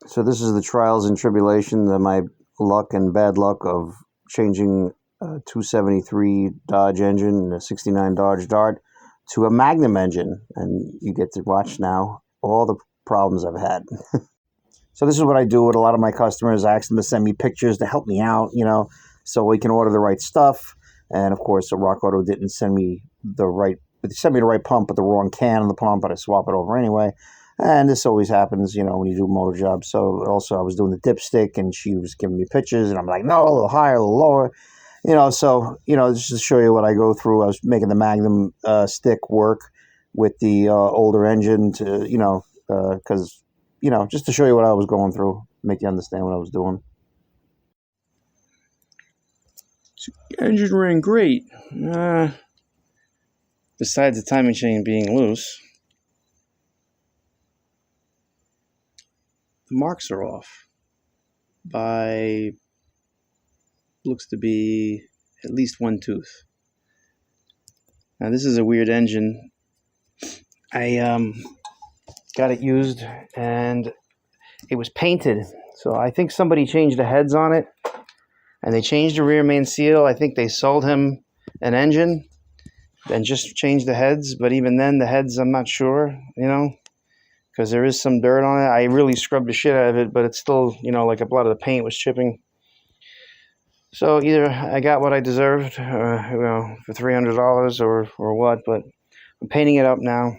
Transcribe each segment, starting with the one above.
So this is the trials and tribulation, my luck and bad luck of changing a 273 Dodge engine and a 69 Dodge Dart to a Magnum engine. And you get to watch now all the problems I've had. So this is what I do with a lot of my customers. I ask them to send me pictures to help me out, so we can order the right stuff. And of course, Rock Auto didn't send me the right, they sent me the right pump, but the wrong can of the pump, but I swap it over anyway. And this always happens, when you do motor jobs. So also I was doing the dipstick and she was giving me pictures and I'm like, no, a little higher, a little lower. Just to show you what I go through, I was making the Magnum stick work with the older engine to, because just to show you what I was going through, make you understand what I was doing. Engine ran great. Besides the timing chain being loose, the marks are off by, looks to be at least one tooth. Now this is a weird engine. I got it used and it was painted. So I think somebody changed the heads on it and they changed the rear main seal. I think they sold him an engine and just changed the heads. But even then, the heads, I'm not sure, because there is some dirt on it. I really scrubbed the shit out of it, but it's still, like a lot of the paint was chipping. So either I got what I deserved, for $300 or what, but I'm painting it up now.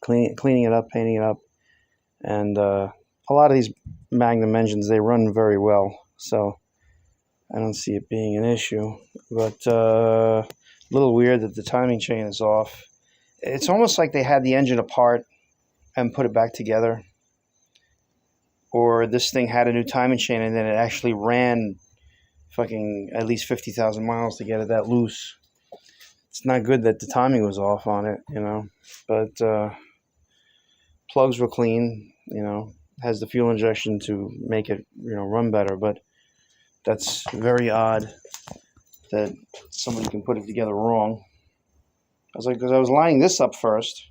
Cleaning it up, painting it up. And a lot of these Magnum engines, they run very well. So I don't see it being an issue. But a little weird that the timing chain is off. It's almost like they had the engine apart and put it back together. Or this thing had a new timing chain and then it actually ran fucking at least 50,000 miles to get it that loose. It's not good that the timing was off on it, But plugs were clean, has the fuel injection to make it, run better. But that's very odd that somebody can put it together wrong. I was like, because I was lining this up first.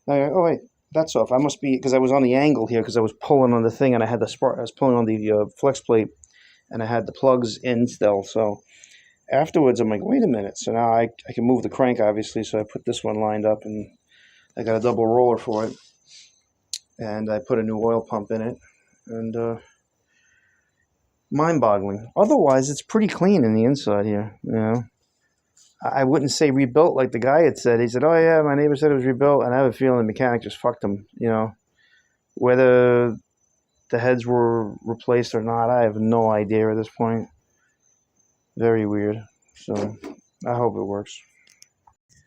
And I go, oh wait, that's off. I must be, because I was on the angle here because I was pulling on the thing and I had the spark. I was pulling on the flex plate and I had the plugs in still. So afterwards, I'm like, wait a minute. So now I can move the crank, obviously. So I put this one lined up and I got a double roller for it. And I put a new oil pump in it. And mind-boggling. Otherwise, it's pretty clean in the inside here, I wouldn't say rebuilt like the guy had said. He said, oh yeah, my neighbor said it was rebuilt. And I have a feeling the mechanic just fucked him, Whether the heads were replaced or not, I have no idea at this point. Very weird. So I hope it works.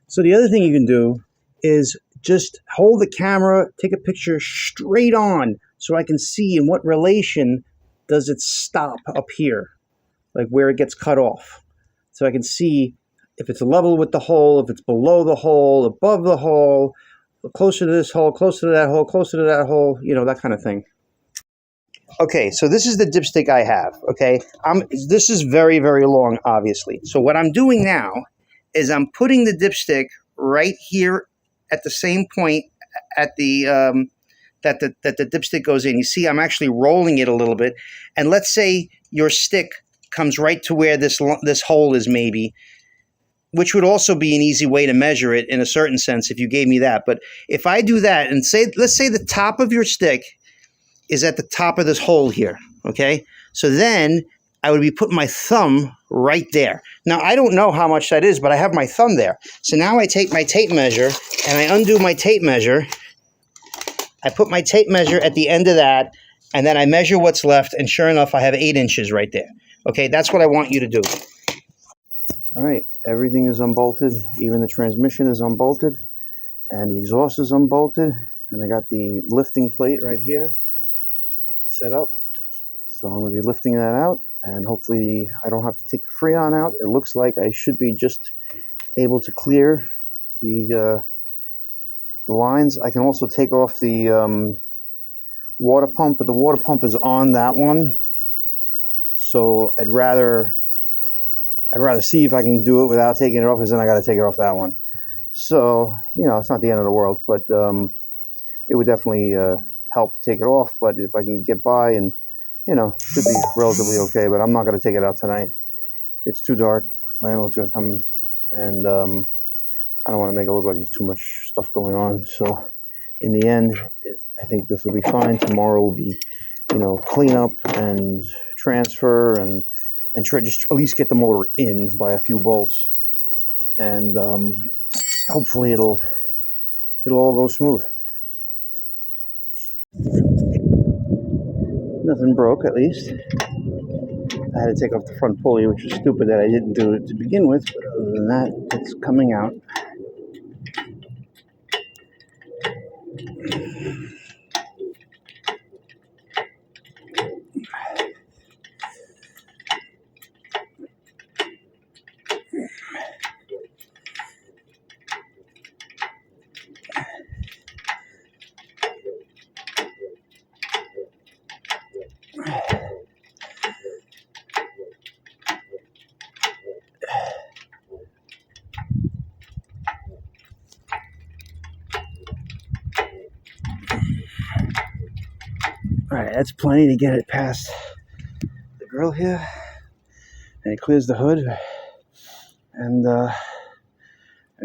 So the other thing you can do is just hold the camera, take a picture straight on so I can see in what relation does it stop up here, like where it gets cut off. So I can see if it's level with the hole, if it's below the hole, above the hole, closer to this hole, closer to that hole, closer to that hole, that kind of thing. Okay, so this is the dipstick I have, okay? This is very, very long, obviously. So what I'm doing now is I'm putting the dipstick right here at the same point at the that the dipstick goes in. You see, I'm actually rolling it a little bit. And let's say your stick comes right to where this hole is maybe, which would also be an easy way to measure it in a certain sense if you gave me that. But if I do that and let's say the top of your stick is at the top of this hole here, okay? So then I would be putting my thumb right there. Now, I don't know how much that is, but I have my thumb there. So now I take my tape measure and I undo my tape measure. I put my tape measure at the end of that, and then I measure what's left, and sure enough, I have 8 inches right there. Okay, that's what I want you to do. All right, everything is unbolted. Even the transmission is unbolted, and the exhaust is unbolted, and I got the lifting plate right here set up. So I'm going to be lifting that out, and hopefully I don't have to take the Freon out. It looks like I should be just able to clear the lines. I can also take off the water pump, but the water pump is on that one. So I'd rather see if I can do it without taking it off, because then I got to take it off that one. So, it's not the end of the world, but it would definitely help to take it off, but if I can get by, and should be relatively okay. But I'm not going to take it out tonight. It's too dark. My landlord's going to come, and I don't want to make it look like there's too much stuff going on. So in the end, I think this will be fine. Tomorrow will be, clean up and transfer and try just at least get the motor in by a few bolts, and hopefully it'll all go smooth. Nothing broke, at least. I had to take off the front pulley, which was stupid that I didn't do it to begin with, but other than that, it's coming out. Alright, that's plenty to get it past the grill here, and it clears the hood, and I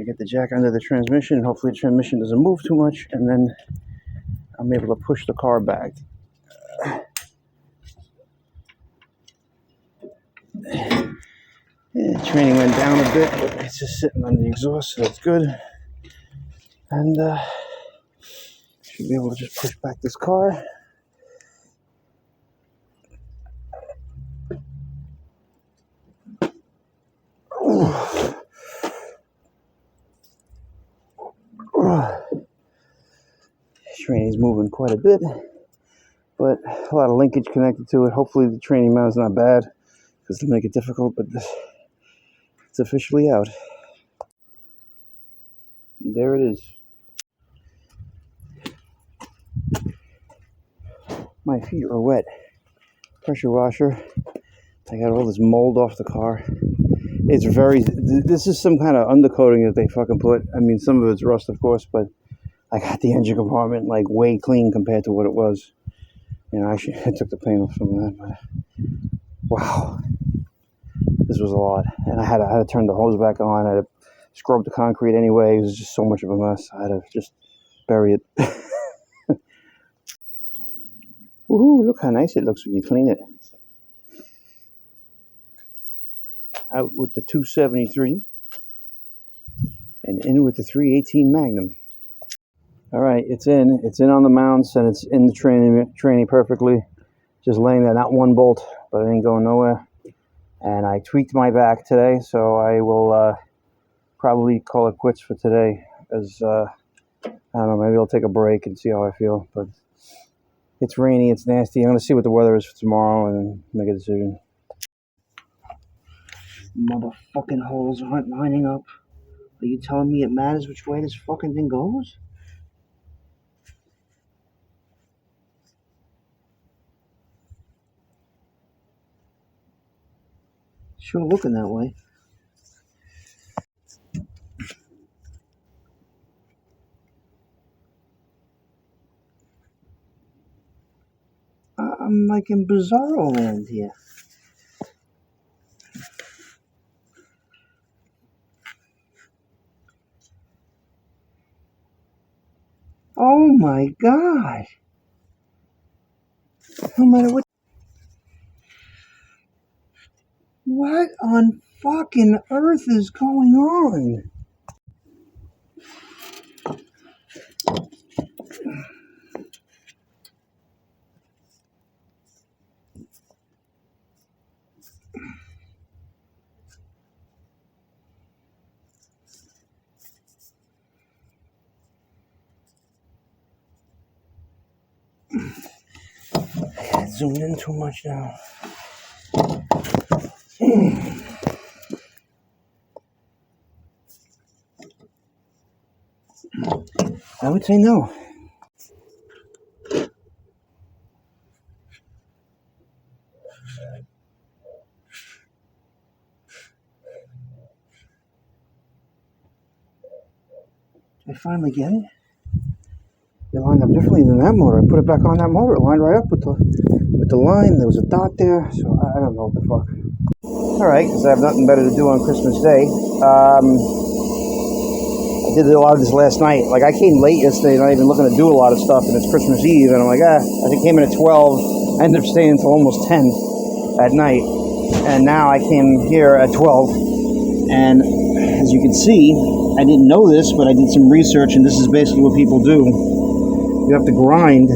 get the jack under the transmission, and hopefully the transmission doesn't move too much, and then I'm able to push the car back. Yeah, training went down a bit, but it's just sitting on the exhaust, so that's good. And should be able to just push back this car. Training's moving quite a bit, but a lot of linkage connected to it. Hopefully the training mount is not bad, because it'll make it difficult, but it's officially out. There it is. My feet are wet. Pressure washer. I got all this mold off the car. It's this is some kind of undercoating that they fucking put. I mean, some of it's rust, of course, but I got the engine compartment like way clean compared to what it was. I took the paint off some of that, but wow, this was a lot. And I had to turn the hose back on. I had to scrub the concrete anyway. It was just so much of a mess. I had to just bury it. Woohoo, look how nice it looks when you clean it. Out with the 273 and in with the 318 Magnum. All right, it's in on the mounts, and it's in the training perfectly. Just laying there, not one bolt, but it ain't going nowhere. And I tweaked my back today, so I will probably call it quits for today, as I don't know, maybe I'll take a break and see how I feel. But it's rainy, it's nasty. I'm gonna see what the weather is for tomorrow and make a decision. Motherfucking holes aren't lining up. Are you telling me it matters which way this fucking thing goes? Sure looking that way. I'm like in bizarro land here. Oh my god. No matter what on fucking earth is going on? I zoomed in too much now. I would say no. I finally get it. You lined up differently than that motor. I put it back on that motor. It lined right up with the line. There was a dot there. So I don't know what the fuck. Alright, because I have nothing better to do on Christmas Day. I did a lot of this last night. Like, I came late yesterday, not even looking to do a lot of stuff, and it's Christmas Eve, and I'm like, I came in at 12. I ended up staying until almost 10 at night. And now I came here at 12. And as you can see, I didn't know this, but I did some research, and this is basically what people do. You have to grind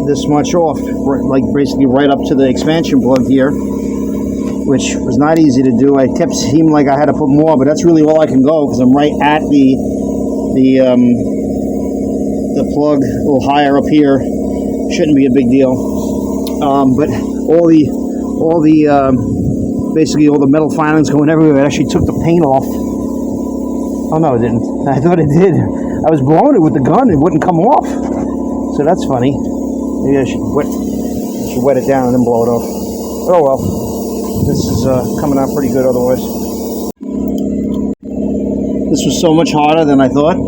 this much off, like basically right up to the expansion plug here, which was not easy to do. I kept seeming like I had to put more, but that's really all I can go because I'm right at the plug, a little higher up here. Shouldn't be a big deal. But basically all the metal filings going everywhere. It actually took the paint off. Oh no, it didn't. I thought it did. I was blowing it with the gun. It wouldn't come off. So that's funny. Maybe I should wet it down and then blow it off. Oh well. This is coming out pretty good otherwise. This was so much harder than I thought.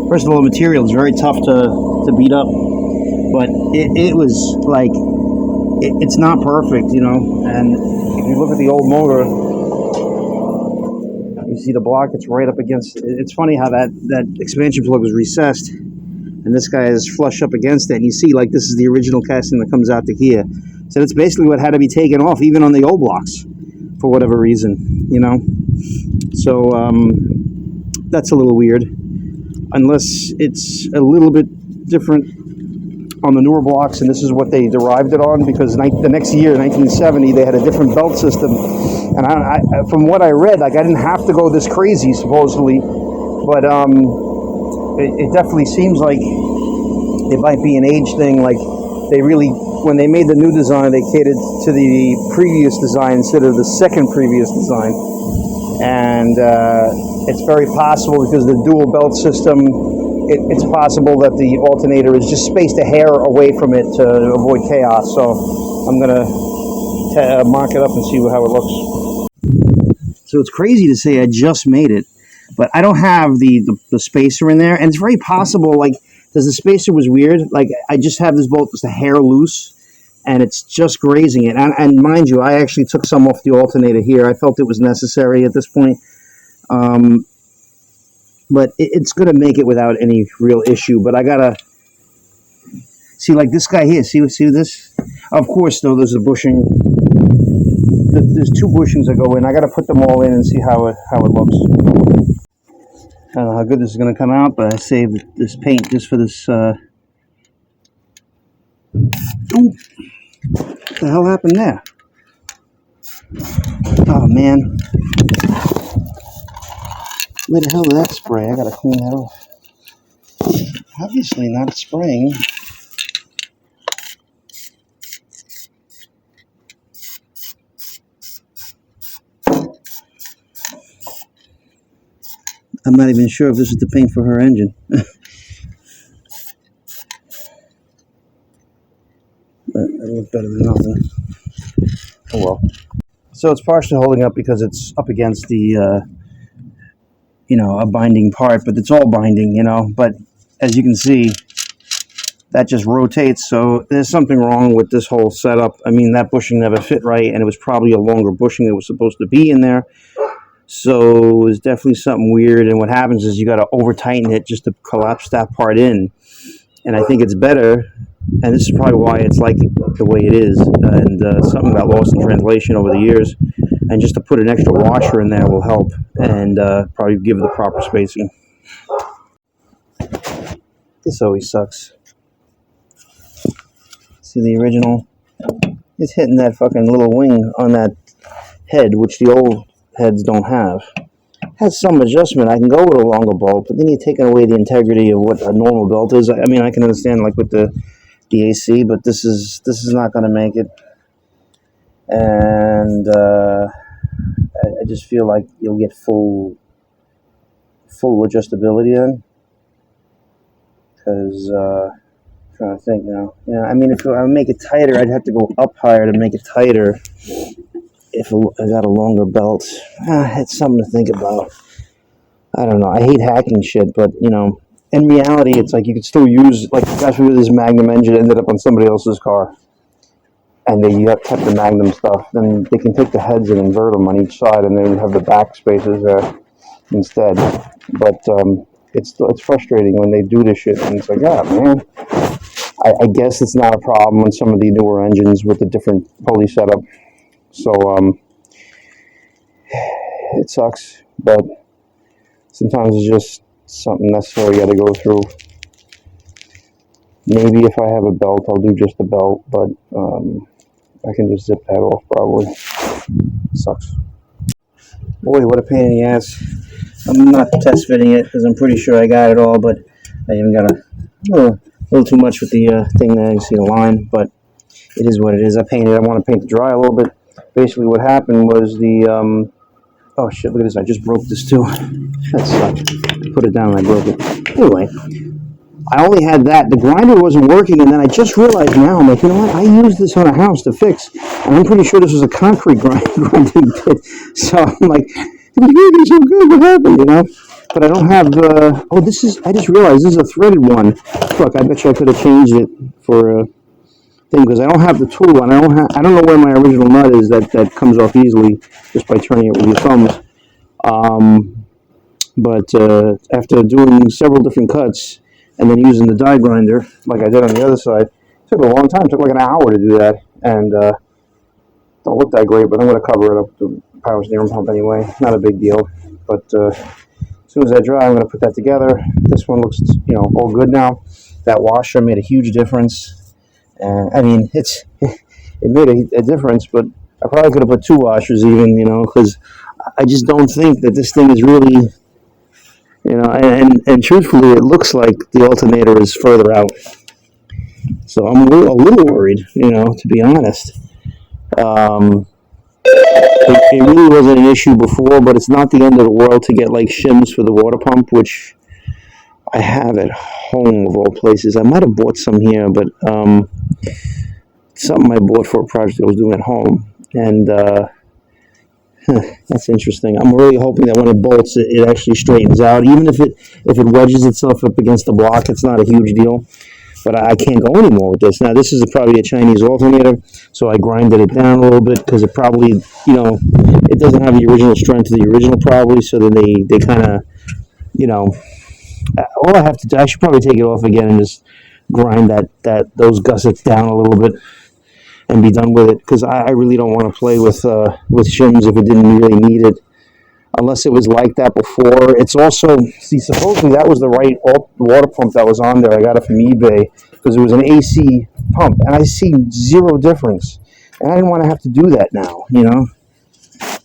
First of all, the material is very tough to beat up. But it was like, it's not perfect, you know. And if you look at the old motor, you see the block, it's right up against, it's funny how that expansion plug was recessed. And this guy is flush up against it. And you see, like, this is the original casting that comes out to here. So that's basically what had to be taken off, even on the old blocks, for whatever reason, you know. So that's a little weird, unless it's a little bit different on the newer blocks, and this is what they derived it on, because the next year, 1970, they had a different belt system. And I from what I read, like, I didn't have to go this crazy, supposedly, but it definitely seems like it might be an age thing. Like, they really, when they made the new design, they catered to the previous design instead of the second previous design. And it's very possible, because the dual belt system, it's possible that the alternator is just spaced a hair away from it to avoid chaos. So I'm going to mark it up and see how it looks. So it's crazy to say I just made it, but I don't have the spacer in there. And it's very possible, like, because the spacer was weird. Like, I just have this bolt just a hair loose, and it's just grazing it. And mind you, I actually took some off the alternator here. I felt it was necessary at this point. But it's going to make it without any real issue. But I got to see, like this guy here. See this? Of course, though, there's a bushing. There's two bushings that go in. I got to put them all in and see how it looks. I don't know how good this is going to come out, but I saved this paint just for this. Ooh. What the hell happened there? Oh, man. Where the hell did that spray? I gotta clean that off. Obviously not spraying. I'm not even sure if this is the paint for her engine. But it'll look better than nothing. Oh well. So it's partially holding up because it's up against the a binding part, but it's all binding, but as you can see, that just rotates. So there's something wrong with this whole setup. I mean, that bushing never fit right, and it was probably a longer bushing that was supposed to be in there. So it's definitely something weird, and what happens is you got to over tighten it just to collapse that part in. And I think it's better, and this is probably why it's like the way it is, and something got lost in translation over the years. And just to put an extra washer in there will help, and probably give it the proper spacing. This always sucks. See the original? It's hitting that fucking little wing on that head, which the old heads don't have. Has some adjustment. I can go with a longer bolt, but then you're taking away the integrity of what a normal belt is. I mean, I can understand like with the AC, but this is not going to make it. And I just feel like you'll get full adjustability then. Because I'm trying to think now. Yeah, I mean, if I make it tighter, I'd have to go up higher to make it tighter. If I got a longer belt, it's something to think about. I don't know. I hate hacking shit, but in reality, it's like you could still use, like, that's where this Magnum engine ended up on somebody else's car, and they kept the Magnum stuff. Then they can take the heads and invert them on each side, and then have the back spaces there instead. But it's frustrating when they do this shit, and it's like, ah, man. I guess it's not a problem on some of the newer engines with the different pulley setup. So it sucks, but sometimes it's just something necessary you got to go through. Maybe if I have a belt, I'll do just the belt, but I can just zip that off probably. It sucks. Boy, what a pain in the ass. I'm not test fitting it because I'm pretty sure I got it all, but I even got a little too much with the thing there. You see the line, but it is what it is. I painted. I want to paint the dry a little bit. Basically, what happened was the oh shit! Look at this. I just broke this too. That sucked. Put it down and I broke it. Anyway, I only had that. The grinder wasn't working, and then I just realized now, I'm like, you know what? I used this on a house to fix, and I'm pretty sure this was a concrete grinding pit. So I'm like, it was working so good. What happened? You know? But I don't have the. Oh, this is. I just realized this is a threaded one. Fuck! I bet you I could have changed it for a thing because I don't have the tool, and I don't know where my original nut is that comes off easily just by turning it with your thumbs. But after doing several different cuts and then using the die grinder like I did on the other side, it took a long time. It took like an hour to do that, and don't look that great. But I'm going to cover it up with the power steering pump anyway. Not a big deal. But as soon as I dry, I'm going to put that together. This one looks, all good now. That washer made a huge difference. I mean, it made a difference, but I probably could have put two washers even, because I just don't think that this thing is really, and truthfully, it looks like the alternator is further out. So I'm a little worried, to be honest. It really wasn't an issue before, but it's not the end of the world to get like shims for the water pump, which I have at home of all places. I might have bought some here, but something I bought for a project I was doing at home, and that's interesting. I'm really hoping that when it bolts, it actually straightens out. Even if it wedges itself up against the block, it's not a huge deal. But I can't go anymore with this. Now, this is probably a Chinese alternator, so I grinded it down a little bit because it probably, it doesn't have the original strength of the original probably, so then they kind of, all I have to do, I should probably take it off again and just grind those gussets down a little bit and be done with it, because I really don't want to play with shims if it didn't really need it, unless it was like that before. It's also, supposedly that was the right water pump that was on there. I got it from eBay because it was an AC pump, and I see zero difference. And I didn't want to have to do that now,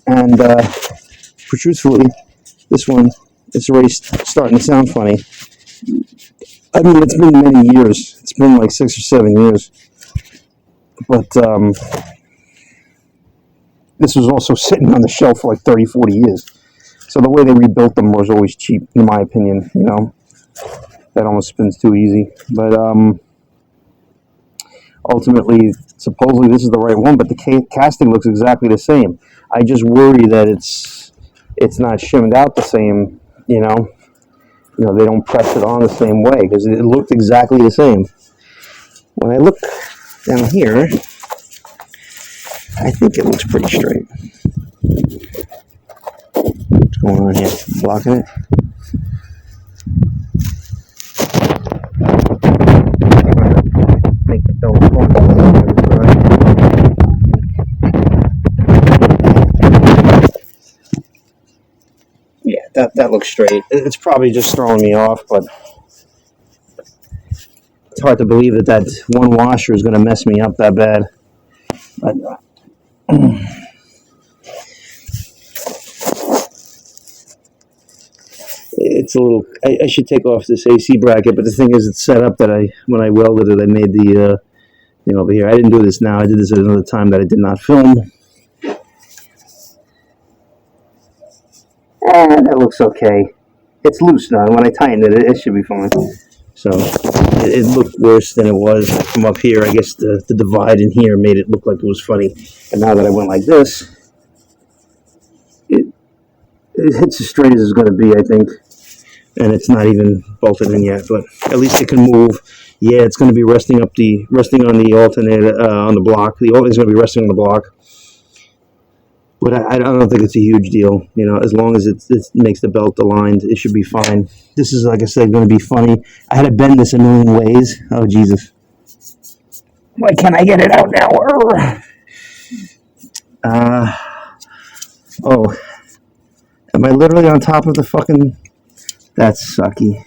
And truthfully, this one, it's already starting to sound funny. I mean, it's been many years. It's been like 6 or 7 years. But this was also sitting on the shelf for like 30, 40 years. So the way they rebuilt them was always cheap, in my opinion, That almost spins too easy. But ultimately, supposedly this is the right one, but the casting looks exactly the same. I just worry that it's not shimmed out the same, they don't press it on the same way, because it looked exactly the same. When I look down here, I think it looks pretty straight. What's going on here? Blocking it? Make the belt Yeah, that looks straight. It's probably just throwing me off, but it's hard to believe that one washer is going to mess me up that bad. But it's a little. I should take off this AC bracket, but the thing is, it's set up that when I welded it, I made the thing over here. I didn't do this now. I did this at another time that I did not film. That looks okay. It's loose now. When I tighten it should be fine. So it looked worse than it was from up here. I guess the divide in here made it look like it was funny. And now that I went like this, it hits as straight as it's going to be, I think. and it's not even bolted in yet, but at least it can move. Yeah, it's going to be resting on the alternator on the block. The alternator is going to be resting on the block, but I don't think it's a huge deal. As long as it makes the belt aligned, it should be fine. This is, like I said, going to be funny. I had to bend this a million ways. Oh Jesus! Why can't I get it out now? Oh, am I literally on top of the fucking? That's sucky.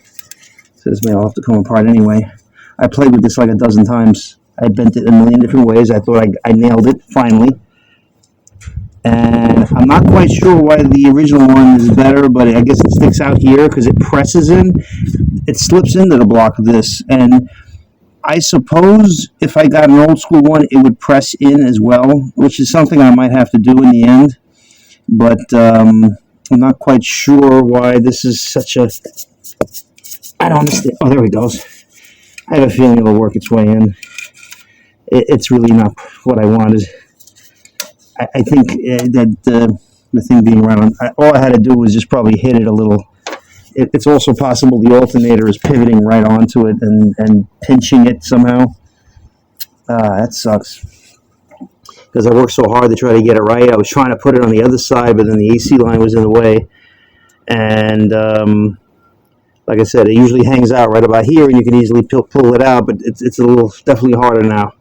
So this may all have to come apart anyway. I played with this like a dozen times. I bent it a million different ways. I thought I nailed it finally. And I'm not quite sure why the original one is better, but I guess it sticks out here because it presses in. It slips into the block of this. And I suppose if I got an old school one, it would press in as well, which is something I might have to do in the end. But I'm not quite sure why this is such a... I don't understand. Oh, there it goes. I have a feeling it'll work its way in. It's really not what I wanted. I think that the thing being round, all I had to do was just probably hit it a little. It's also possible the alternator is pivoting right onto it and pinching it somehow. That sucks. Because I worked so hard to try to get it right. I was trying to put it on the other side, but then the AC line was in the way. And like I said, it usually hangs out right about here, and you can easily pull it out, but it's a little definitely harder now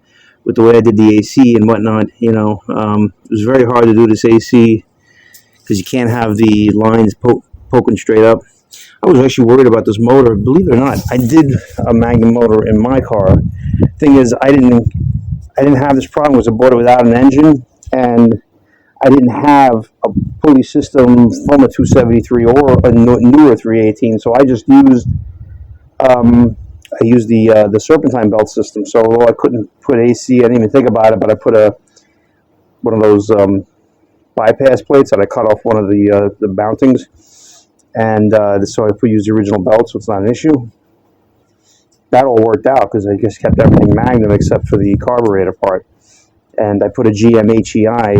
with the way I did the AC and whatnot. It was very hard to do this AC because you can't have the lines poking straight up. I was actually worried about this motor. Believe it or not, I did a Magnum motor in my car. Thing is, I didn't have this problem because I bought it without an engine, and I didn't have a pulley system from a 273 or a newer 318, so I just used the serpentine belt system. So although I couldn't put AC, I didn't even think about it, but I put one of those bypass plates that I cut off one of the mountings, and so I used the original belt, so it's not an issue. That all worked out because I just kept everything Magnum except for the carburetor part. And I put a GM-HEI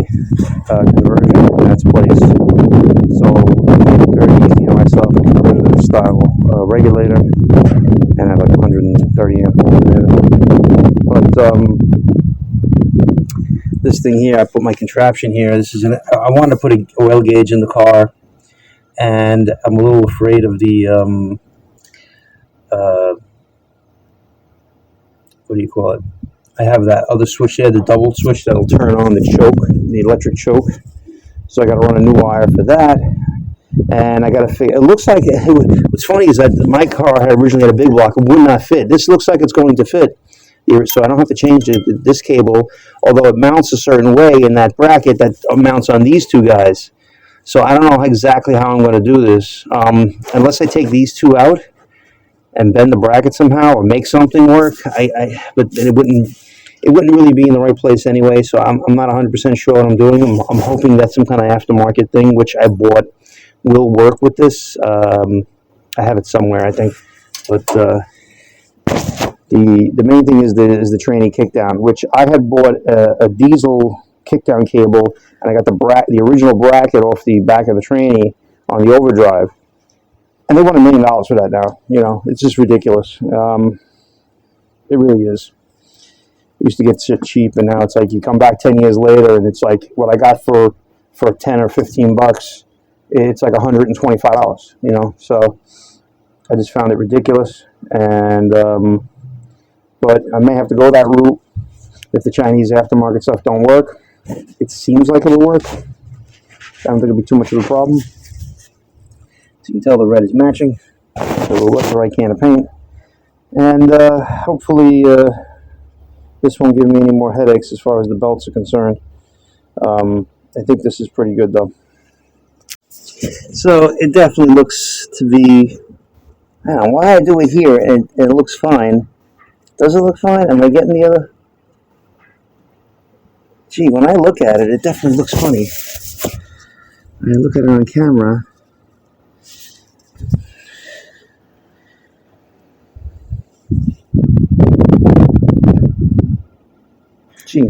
conversion in its place. So I made it very easy on myself. A converter style regulator, and I have like 130 amp alternator. But this thing here, I put my contraption here. I wanted to put an oil gauge in the car, and I'm a little afraid of the what do you call it? I have that other switch there, the double switch that'll turn on the choke, the electric choke. So I got to run a new wire for that. And I got to figure, it looks like, what's funny is that my car had originally had a big block. It would not fit. This looks like it's going to fit. So I don't have to change this cable, although it mounts a certain way in that bracket that mounts on these two guys. So I don't know exactly how I'm going to do this. Unless I take these two out and bend the bracket somehow or make something work, but it wouldn't really be in the right place anyway, so I'm not 100% sure what I'm doing. I'm hoping that some kind of aftermarket thing, which I bought, will work with this. I have it somewhere, I think. But the main thing is the training kickdown, which I had bought a diesel kickdown cable, and I got the original bracket off the back of the tranny on the overdrive. And they want $1 million for that now. It's just ridiculous. It really is. It used to get shit cheap, and now it's like you come back 10 years later, and it's like what I got for 10 or 15 bucks, it's like $125. So I just found it ridiculous, and but I may have to go that route if the Chinese aftermarket stuff don't work. It seems like it'll work. I don't think it'll be too much of a problem. So you can tell the red is matching. So we'll wet the right can of paint. And hopefully this won't give me any more headaches as far as the belts are concerned. I think this is pretty good though. So it definitely looks to be, I don't know why I do it here and it looks fine. Does it look fine? Am I getting the other? Gee, when I look at it, it definitely looks funny. When I look at it on camera, gee.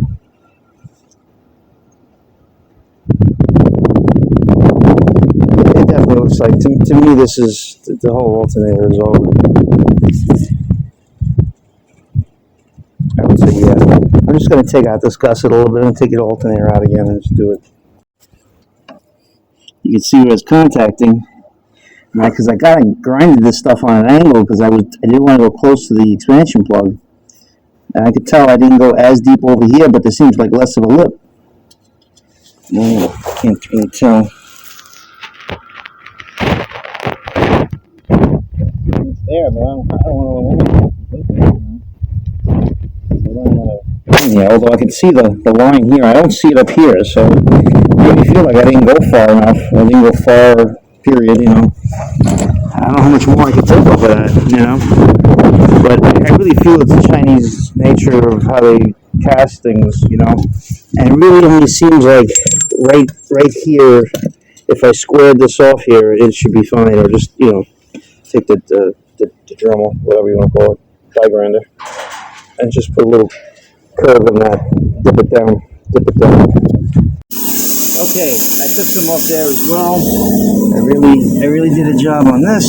It definitely looks like. To me, this is the whole alternator is over. I would say yeah. I'm just going to take out this gusset a little bit and take the alternator out again and just do it. You can see where it's contacting, right? Because I got grinded this stuff on an angle because I didn't want to go close to the expansion plug, and I could tell I didn't go as deep over here, but there seems like less of a lip. Can't really tell. It's there, but I don't want to eliminate it. Yeah, although I can see the line here, I don't see it up here, so it made me feel like I didn't go far enough. I didn't go far, period, you know. I don't know how much more I could take over that, you know. But I really feel it's the Chinese nature of how they cast things, you know. And it really only seems like right here, if I squared this off here, it should be fine. Or just, you know, take the Dremel, whatever you want to call it, die grinder, and just put a little curve in that, dip it down. Okay, I took some off there as well. I really did a job on this,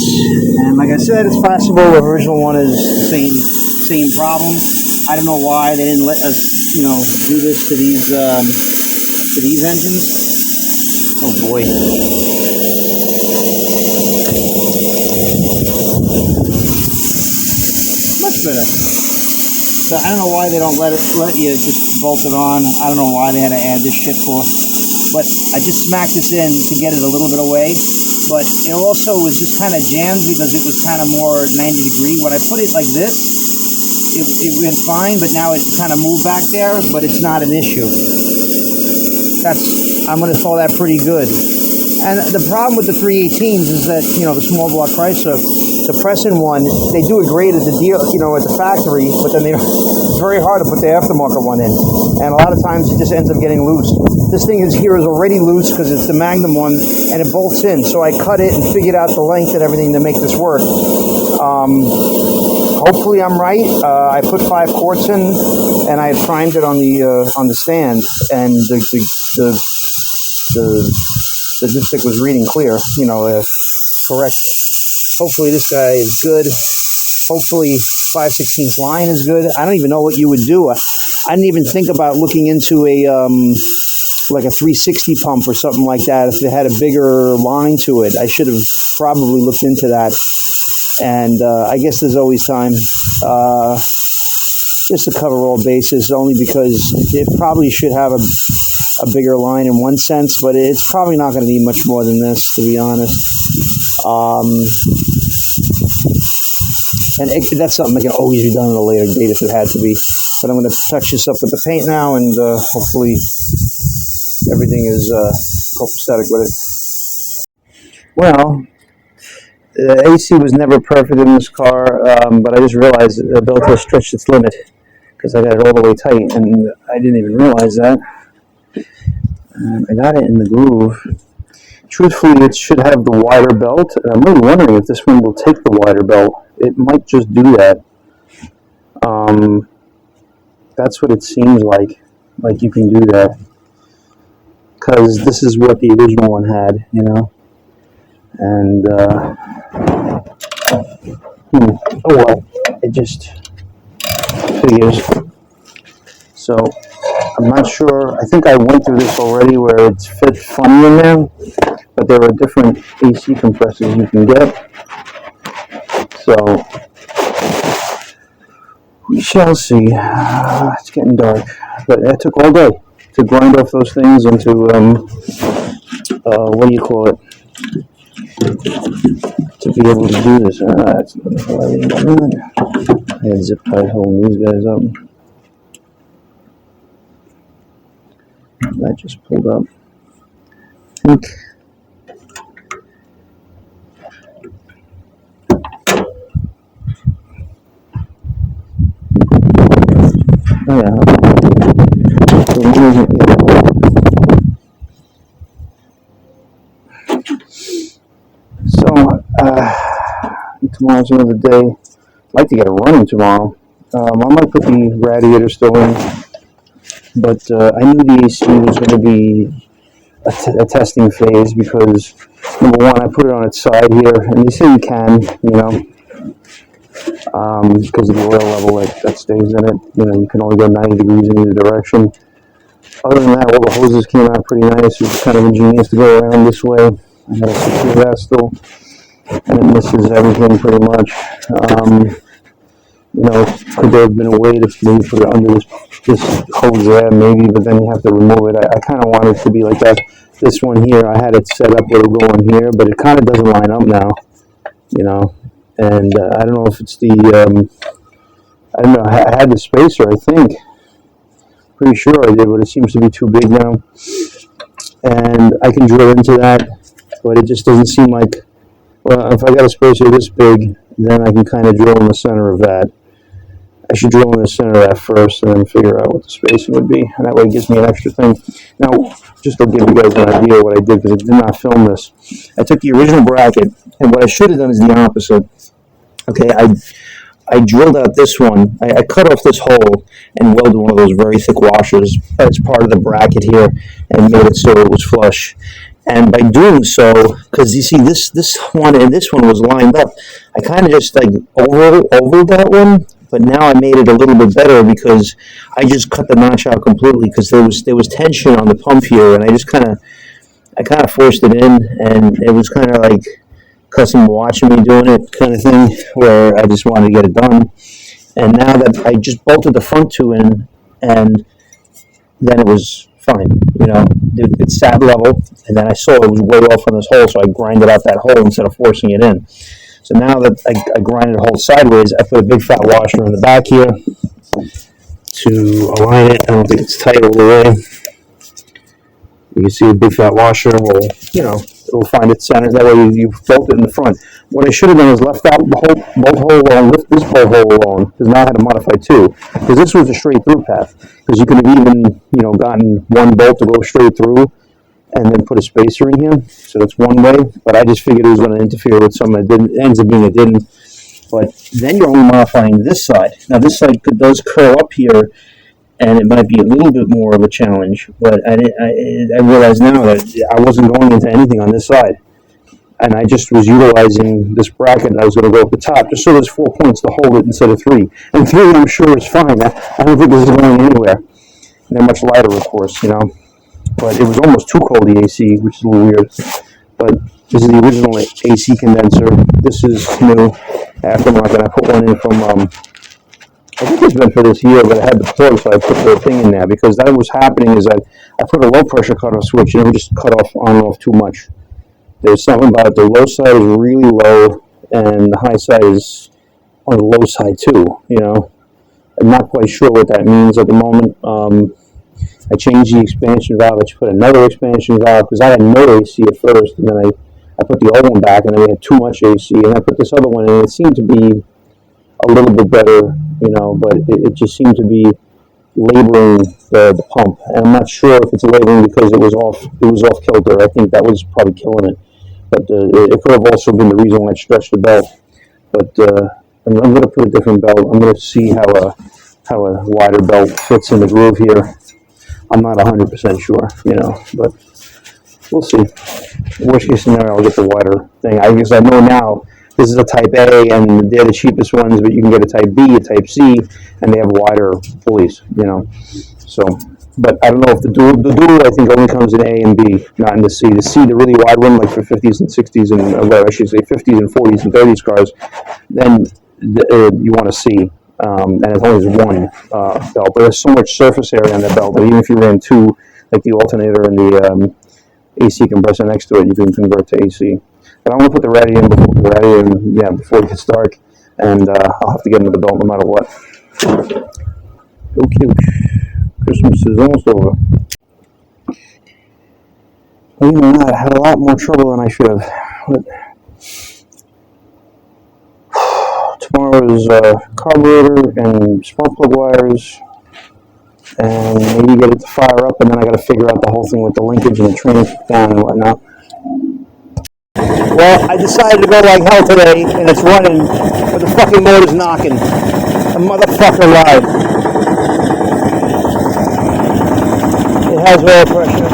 and like I said, it's possible the original one is the same problem. I don't know why they didn't let us, you know, do this to these engines. Oh boy. Much better. So I don't know why they don't let you just bolt it on. I don't know why they had to add this shit for. But I just smacked this in to get it a little bit away. But it also was just kind of jammed because it was kind of more 90 degree. When I put it like this, it went fine, but now it kind of moved back there, but it's not an issue. I'm going to call that pretty good. And the problem with the 318s is that, you know, the small block Chrysler, the pressing one, they do it great at the deal, you know, at the factory, but then it's very hard to put the aftermarket one in. And a lot of times it just ends up getting loose. This thing here is already loose because it's the Magnum one, and it bolts in. So I cut it and figured out the length and everything to make this work. Hopefully I'm right. I put 5 quarts in, and I had primed it on the stand, and the dipstick was reading clear, you know, correct. Hopefully this guy is good. Hopefully 5/16 line is good. I don't even know what you would do. I didn't even think about looking into like a 360 pump or something like that. If it had a bigger line to it, I should have probably looked into that. And I guess there's always time just to cover all bases, only because it probably should have a bigger line in one sense, but it's probably not going to need much more than this, to be honest. And that's something that can always be done at a later date if it had to be. But I'm going to touch this up with the paint now, and hopefully everything is copacetic with it. Well, the AC was never perfect in this car, but I just realized the belt has stretched its limit because I got it all the way tight, and I didn't even realize that. I got it in the groove. Truthfully, it should have the wider belt. I'm really wondering if this one will take the wider belt. It might just do that. That's what it seems like you can do that. Because this is what the original one had, you know. And, oh well, it just figures. So, I'm not sure. I think I went through this already where it's fit funny in there, but there are different AC compressors you can get. So, we shall see. It's getting dark, but it took all day to grind off those things into, what do you call it? To be able to do this. That's not I had zip ties holding these guys up. That just pulled up. I think. Oh yeah. So, tomorrow's another day. I'd like to get it running tomorrow. I might put the radiator still in, but I knew the AC was going to be a testing phase because number one, I put it on its side here, and they say you can, because of the oil level that stays in it. You can only go 90 degrees in either direction. Other than that, all the hoses came out pretty nice. It was kind of ingenious to go around this way. I had to secure that still, and it misses everything pretty much. Could there have been a way to maybe put it under this hose there, maybe, but then you have to remove it. I kind of wanted it to be like that. This one here, I had it set up where it'll go in here, but it kind of doesn't line up now, and I don't know if it's I don't know, I had the spacer, I think. Pretty sure I did, but it seems to be too big now. And I can drill into that, but it just doesn't seem like, well, if I got a spacer this big, then I can kind of drill in the center of that. I should drill in the center of that first and then figure out what the spacing would be. And that way it gives me an extra thing. Now, just to give you guys an idea of what I did, because I did not film this. I took the original bracket, and what I should have done is the opposite. Okay, I drilled out this one. I cut off this hole and welded one of those very thick washers as part of the bracket here and made it so it was flush. And by doing so, because you see this one and this one was lined up, I kind of just like ovaled that one. But now I made it a little bit better because I just cut the notch out completely because there was tension on the pump here, and I kind of forced it in, and it was kind of like customer watching me doing it kind of thing, where I just wanted to get it done. And now that I just bolted the front two in, and then it was fine. It sat level, and then I saw it was way off on this hole, so I grinded out that hole instead of forcing it in. So now that I grinded the hole sideways, I put a big fat washer in the back here to align it. I don't think it's tight all the way. You can see a big fat washer will, it'll find its center. That way you bolt it in the front. What I should have done is left out the bolt hole alone, lift this bolt hole alone, because now I had to modify two. Because this was a straight through path. Because you could have even, gotten one bolt to go straight through and then put a spacer in here. So that's one way. But I just figured it was going to interfere with something that didn't. It ends up being it didn't. But then you're only modifying this side. Now this side does curl up here, and it might be a little bit more of a challenge, but I realize now that I wasn't going into anything on this side. And I just was utilizing this bracket, and I was going to go up the top, just so there's 4 points to hold it instead of 3. And 3, I'm sure, is fine. I don't think this is going anywhere. And they're much lighter, of course, But it was almost too cold, the AC, which is a little weird. But this is the original AC condenser. This is new aftermarket. I put one in from... I think it's been for this year, but I had the plug, so I put the thing in there, because that was happening is I put a low pressure cutoff switch, and it would just cut off on and off too much. There's something about it. The low side is really low, and the high side is on the low side too, I'm not quite sure what that means at the moment. I changed the expansion valve. I just put another expansion valve, because I had no AC at first, and then I put the old one back, and then we had too much AC, and I put this other one in, and it seemed to be a little bit better, but it just seemed to be laboring the pump. And I'm not sure if it's laboring because it was off kilter. I think that was probably killing it. But it could have also been the reason why I stretched the belt. But I'm going to put a different belt. I'm going to see how a wider belt fits in the groove here. I'm not 100% sure, but we'll see. Worst case scenario, I'll get the wider thing. I guess I know now. This is a Type A, and they're the cheapest ones, but you can get a Type B, a Type C, and they have wider pulleys, So, but I don't know if the dual, I think, only comes in A and B, not in the C. The C, the really wide one, like for 50s and 60s, and I should say 50s and 40s and 30s cars, then you want a C, and it only has one belt. But there's so much surface area on that belt that even if you ran two, like the alternator and the AC compressor next to it, you can convert to AC. But I'm going to put the radio in before it gets dark, and I'll have to get into the belt no matter what. Okay, Christmas is almost over. Believe it or not, I had a lot more trouble than I should have. But tomorrow is carburetor and spark plug wires, and maybe get it to fire up, and then I got to figure out the whole thing with the linkage and the train down and whatnot. Well, I decided to go like hell today, and it's running, but the fucking motor's knocking. The motherfucker lied. It has oil pressure.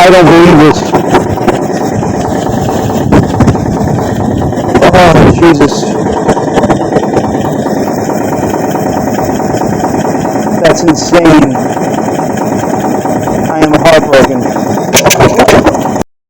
I don't believe this. Oh, Jesus. That's insane. I am heartbroken.